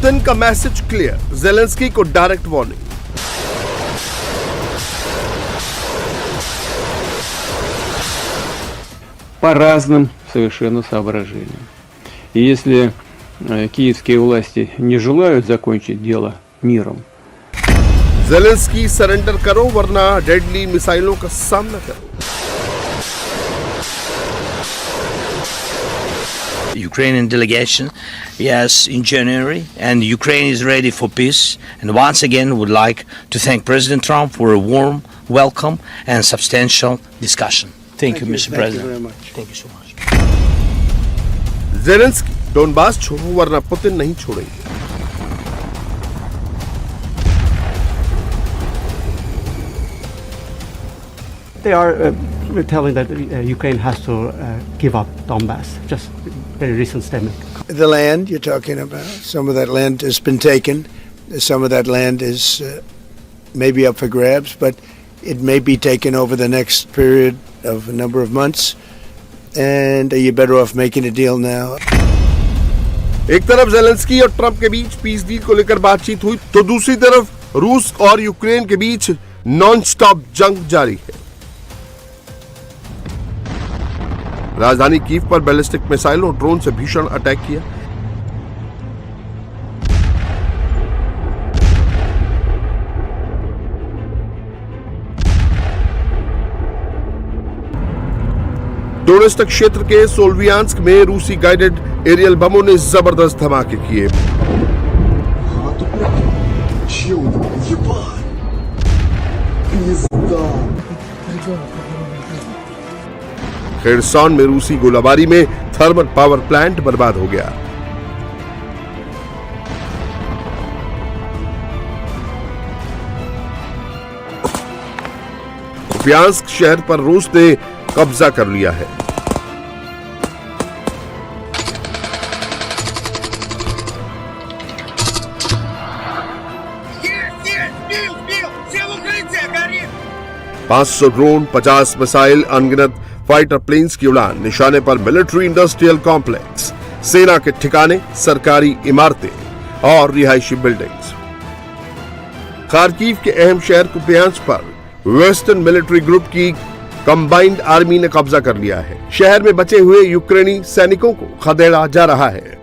Putin का message clear, Zelensky को direct warning. По разным совершенно соображениям. И если киевские власти не желают закончить дело миром, Zelensky surrender करो वरना डेडली मिसाइलों का सामना करो। Ukrainian delegation, yes, in January, and Ukraine is ready for peace. And once again, would like to thank President Trump for a warm welcome and substantial discussion. Thank you, Mr. President. Thank you very much. Thank you so much. Zelensky, Donbas छोड़ो वरना Putin नहीं छोड़ेंगे। They are telling that Ukraine has to give up Donbass. Just very recent statement. The land you're talking about, some of that land has been taken. Some of that land is maybe up for grabs, but it may be taken over the next period of a number of months. And you're better off making a deal now. एक तरफ Zelensky और Trump के बीच peace deal को लेकर बातचीत हुई, तो दूसरी तरफ रूस और यूक्रेन के बीच नॉन स्टॉप जंग जारी है। राजधानी कीव पर बैलिस्टिक मिसाइल और ड्रोन से भीषण अटैक किया। डोनेत्स्क क्षेत्र के सोल्वियांस्क में रूसी गाइडेड एरियल बमों ने जबरदस्त धमाके किए। खेरसॉन में रूसी गोलाबारी में थर्मल पावर प्लांट बर्बाद हो गया। कुपियांस्क शहर पर रूस ने कब्जा कर लिया है। $500 ड्रोन, 50 मिसाइल, अनगिनत फाइटर प्लेन्स की उड़ान, निशाने पर मिलिट्री इंडस्ट्रियल कॉम्प्लेक्स, सेना के ठिकाने, सरकारी इमारतें और रिहायशी बिल्डिंग्स। खार्किव के अहम शहर कुपियांस्क पर वेस्टर्न मिलिट्री ग्रुप की कंबाइंड आर्मी ने कब्जा कर लिया है। शहर में बचे हुए यूक्रेनी सैनिकों को खदेड़ा जा रहा है।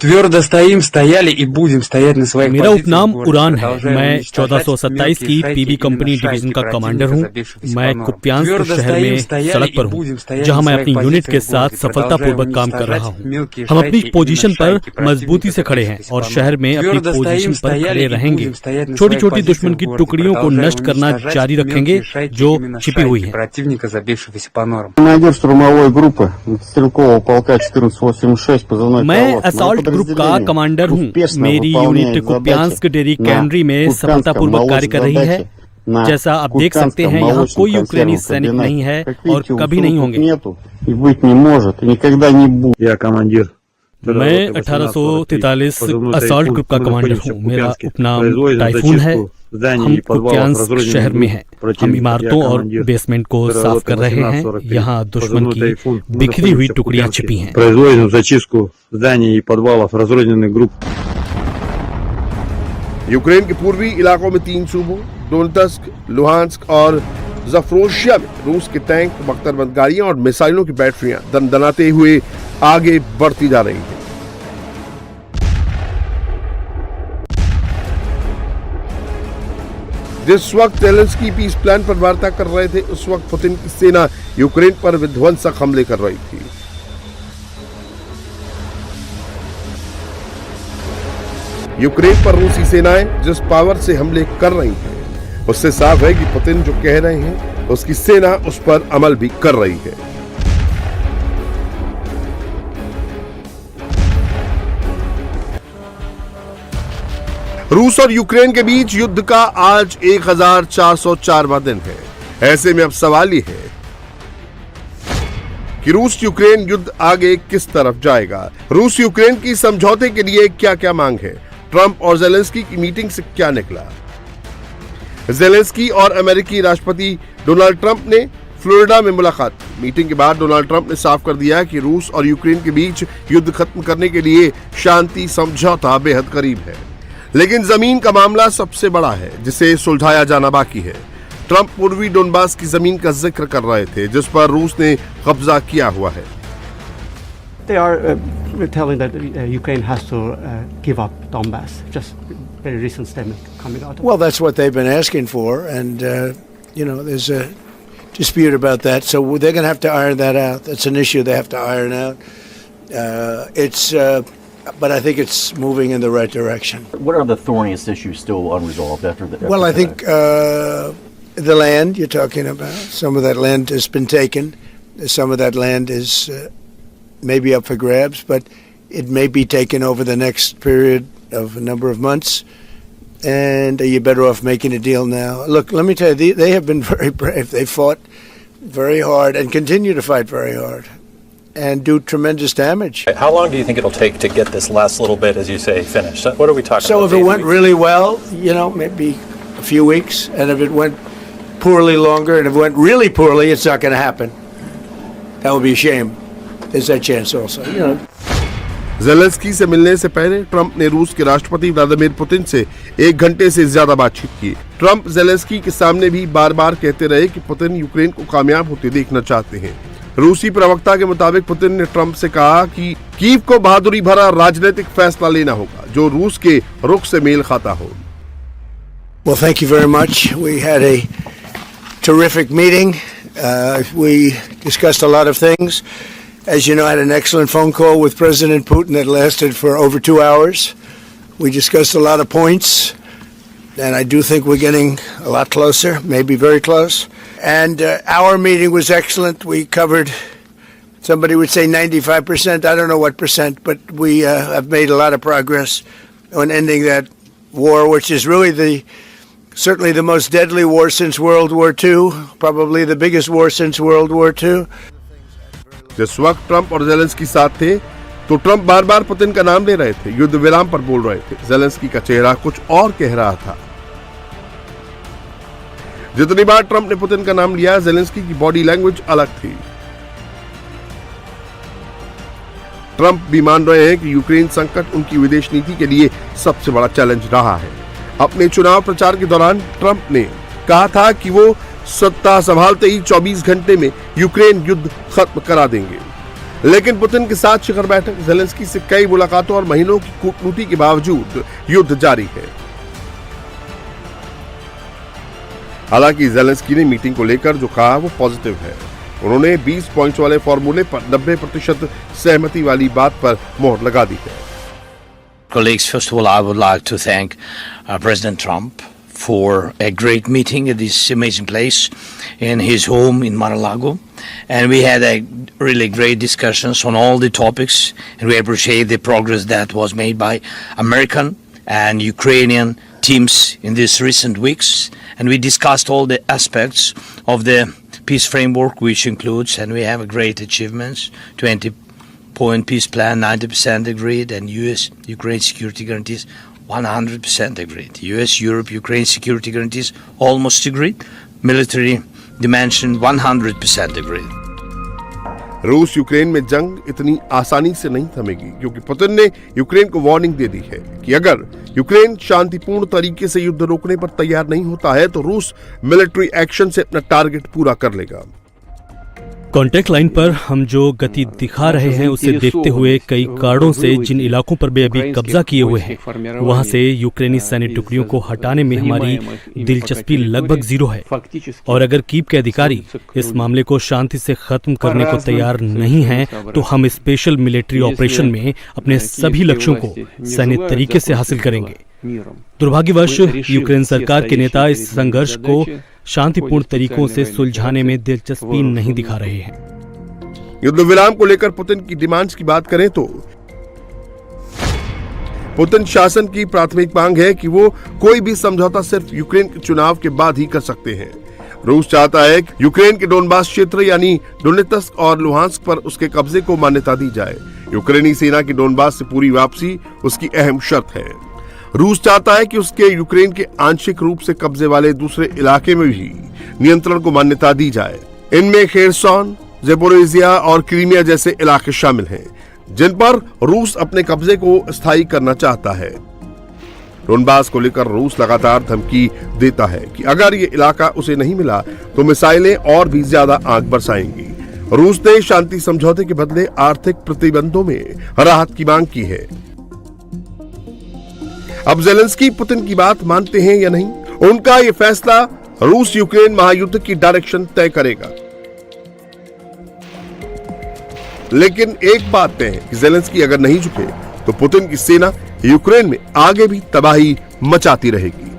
твердо стоим, стояли и будем стоять на своих मेरा позициях उपनाम в городе. उड़ान है। Продолжаем मैं уничтожать 1427 की мелкие पीबी шайки कंपनी и डिवीजन का шайки कमांडर противника, हूँ। забившихся मैं по норам. कुप्यांस्क Твердо शहर стоим, में стояли सड़क и पर हूँ, будем стоять जहाँ на मैं своих अपनी यूनिट के позициях в साथ городе. सफलतापूर्वक Продолжаем काम कर रहा уничтожать हूँ। мелкие हम अपनी шайки и पोजीशन पर шайки मजबूती से противника, खड़े हैं забившихся और по नорам. शहर में अपनी Твердо पोजीशन стоим, पर стояли खड़े и रहेंगे। будем стоять на छोटी своих छोटी दुश्मन позициях की в городе. टुकड़ियों को Продолжаем नष्ट करना уничтожать जारी мелкие रखेंगे шайки, जो именно छिपी हुई шайки है। противника, забившихся по норам. Командир штурмовой группы стрелкового полка 1486 позывной मैं «Колосс». असॉल्ट ग्रुप का कमांडर हूँ। मेरी यूनिट कुप्यांस्क डेरी कैनरी में सफलतापूर्वक कार्य कर रही है। जैसा आप देख सकते हैं, यहाँ कोई यूक्रेनी सैनिक नहीं है और कभी नहीं होंगे। Я командир. मैं 1843 असॉल्ट ग्रुप का कमांडर हूँ। मेरा उपनाम टाइफून है। हम कुप्यांस्क शहर में हैं। हम इमारतों और बेसमेंट को साफ कर रहे हैं। यहाँ दुश्मन की बिखरी हुई टुकड़ियां छिपी हैं। Производим зачистку зданий и подвалов разрозненных групп. यूक्रेन के पूर्वी इलाकों में 3 सूबों डोनेत्स्क, लुहांस्क और ज़पोरिज़िया में रूस के टैंक, बख्तरबंद गाड़ियां और मिसाइलों की बैटरियां दनदनाते हुए आगे बढ़ती जा रही हैं। जिस वक्त ज़ेलेंस्की पीस प्लान पर वार्ता कर रहे थे, उस वक्त पुतिन की सेना यूक्रेन पर विध्वंसक हमले कर रही थी। यूक्रेन पर रूसी सेनाएं जिस पावर से हमले कर रही हैं, उससे साफ है कि पुतिन जो कह रहे हैं उसकी सेना उस पर अमल भी कर रही है। रूस और यूक्रेन के बीच युद्ध का आज 1404वां दिन है। ऐसे में अब सवाल ये है कि रूस यूक्रेन युद्ध आगे किस तरफ जाएगा। रूस यूक्रेन की समझौते के लिए क्या क्या मांग है। ट्रंप और ज़ेलेंस्की की मीटिंग से क्या निकला। ज़ेलेंस्की और अमेरिकी राष्ट्रपति डोनाल्ड ट्रंप ने फ्लोरिडा में मुलाकात। मीटिंग के बाद डोनाल्ड ट्रंप ने साफ कर दिया कि रूस और यूक्रेन के बीच युद्ध खत्म करने के लिए शांति समझौता बेहद करीब है, लेकिन जमीन का मामला सबसे बड़ा है जिसे सुलझाया जाना बाकी है। ट्रंप पूर्वी डोनबास की जमीन का जिक्र कर रहे थे जिस पर रूस ने कब्जा किया हुआ है। They are telling that Ukraine has to give up Donbass. Just very recent statement coming out. Well, that's what they've been asking for, and there's a dispute about that. So they're going to have to iron that out. That's an issue they have to iron out. But I think it's moving in the right direction. What are the thorniest issues still unresolved after that? Well, I think the land you're talking about. Some of that land has been taken. Some of that land is maybe up for grabs, but it may be taken over the next period of a number of months. And you're better off making a deal now. Look, let me tell you, they have been very brave. They fought very hard and continue to fight very hard and do tremendous damage. How long do you think it'll take to get this last little bit, as you say, finished? What are we talking about? So if it went really well, maybe a few weeks. And if it went poorly, longer. And if it went really poorly, it's not going to happen. That would be a shame. There's that chance also, Zelensky से मिलने से पहले Trump ने रूस के राष्ट्रपति Vladimir Putin से 1 घंटे से ज्यादा बातचीत की। ट्रंप ज़ेलेंस्की के सामने भी बार बार कहते रहे कि पुतिन यूक्रेन को कामयाब होते देखना चाहते हैं। रूसी प्रवक्ता के मुताबिक पुतिन ने ट्रंप से कहा कि कीव को बहादुरी भरा राजनीतिक फैसला लेना होगा जो रूस के रुख से मेल खाता हो। Well, thank you very much. We had a terrific meeting. We discussed a lot of things. As you know, I had an excellent phone call with President Putin that lasted for over 2 hours. We discussed a lot of points, and I do think we're getting a lot closer, maybe very close. And our meeting was excellent. We covered, somebody would say 95%, I don't know what percent, but we have made a lot of progress on ending that war, which is really certainly the most deadly war since World War II, probably the biggest war since World War II. जिस वक्त Trump और Zelensky साथ थे तो Trump बार बार Putin का नाम ले रहे थे, युद्ध विराम पर बोल रहे थे। ज़ेलेंस्की का चेहरा कुछ और कह रहा था। जितनी बार ट्रंप ने पुतिन का नाम लिया, ज़ेलेंस्की की बॉडी लैंग्वेज अलग थी। ट्रंप भी मान रहे हैं कि यूक्रेन संकट उनकी विदेश नीति के लिए सबसे बड़ा चैलेंज रहा है। अपने चुनाव प्रचार के दौरान ट्रंप ने कहा था कि वो सत्ता संभालते ही 24 घंटे में यूक्रेन युद्ध खत्म करा देंगे, लेकिन पुतिन के साथ शिखर बैठक, ज़ेलेंस्की से कई मुलाकातों और महीनों की कूटनीति के बावजूद युद्ध जारी है। हालांकि ज़ेलेंस्की ने मीटिंग को लेकर जो कहा वो पॉजिटिव है। उन्होंने 20 पॉइंट्स वाले फॉर्मूले पर 90% सहमति वाली बात पर मोहर लगा दी है। Colleagues, first of all, I would like to thank President Trump for a great meeting at this amazing place in his home in Mar-a-Lago. And we had a really great discussions on all the topics, and we appreciate the progress that was made by American and Ukrainian teams in these recent weeks. And we discussed all the aspects of the peace framework, which includes, and we have great achievements, 20-point peace plan, 90% agreed, and US-Ukraine security guarantees 100% agreed. US-Europe-Ukraine security guarantees almost agreed. Military dimension 100% agreed. रूस Ukraine में जंग इतनी आसानी से नहीं थमेगी, क्योंकि Putin ने Ukraine को वार्निंग दे दी है कि अगर यूक्रेन शांतिपूर्ण तरीके से युद्ध रोकने पर तैयार नहीं होता है तो रूस मिलिट्री एक्शन से अपना टारगेट पूरा कर लेगा। कॉन्टैक्ट लाइन पर हम जो गति दिखा रहे हैं उसे देखते हुए कई कार्डों से जिन इलाकों पर भी अभी कब्जा किए हुए हैं वहां से यूक्रेनी सैन्य टुकड़ियों को हटाने में हमारी दिलचस्पी लगभग जीरो है। और अगर कीव के अधिकारी इस मामले को शांति से खत्म करने को तैयार नहीं हैं तो हम स्पेशल मिलिट्री ऑपरेशन में अपने सभी लक्ष्यों को सैन्य तरीके से हासिल करेंगे। दुर्भाग्यवश यूक्रेन सरकार के नेता इस संघर्ष को शांतिपूर्ण तरीकों से सुलझाने में दिलचस्पी नहीं दिखा रहे हैं। युद्ध विराम को लेकर पुतिन की डिमांड्स की बात करें तो पुतिन शासन की प्राथमिक मांग है कि वो कोई भी समझौता सिर्फ यूक्रेन के चुनाव के बाद ही कर सकते हैं। रूस चाहता है कि यूक्रेन के डोनबास क्षेत्र यानी डोनेत्स्क और लुहांस्क पर उसके कब्जे को मान्यता दी जाए। यूक्रेनी सेना की डोनबास से पूरी वापसी उसकी अहम शर्त है। रूस चाहता है कि उसके यूक्रेन के आंशिक रूप से कब्जे वाले दूसरे इलाके में भी नियंत्रण को मान्यता दी जाए। इनमें खेरसॉन, ज़ेपोरिजिया और क्रीमिया जैसे इलाके शामिल हैं, जिन पर रूस अपने कब्जे को स्थायी करना चाहता है। डोनबास को लेकर रूस लगातार धमकी देता है कि अगर ये इलाका उसे नहीं मिला तो मिसाइलें और भी ज्यादा आग बरसाएंगी। रूस ने शांति समझौते के बदले आर्थिक प्रतिबंधों में राहत की मांग की है। अब ज़ेलेंस्की पुतिन की बात मानते हैं या नहीं, उनका ये फैसला रूस यूक्रेन महायुद्ध की डायरेक्शन तय करेगा। लेकिन एक बात तय है कि ज़ेलेंस्की अगर नहीं झुके तो पुतिन की सेना यूक्रेन में आगे भी तबाही मचाती रहेगी।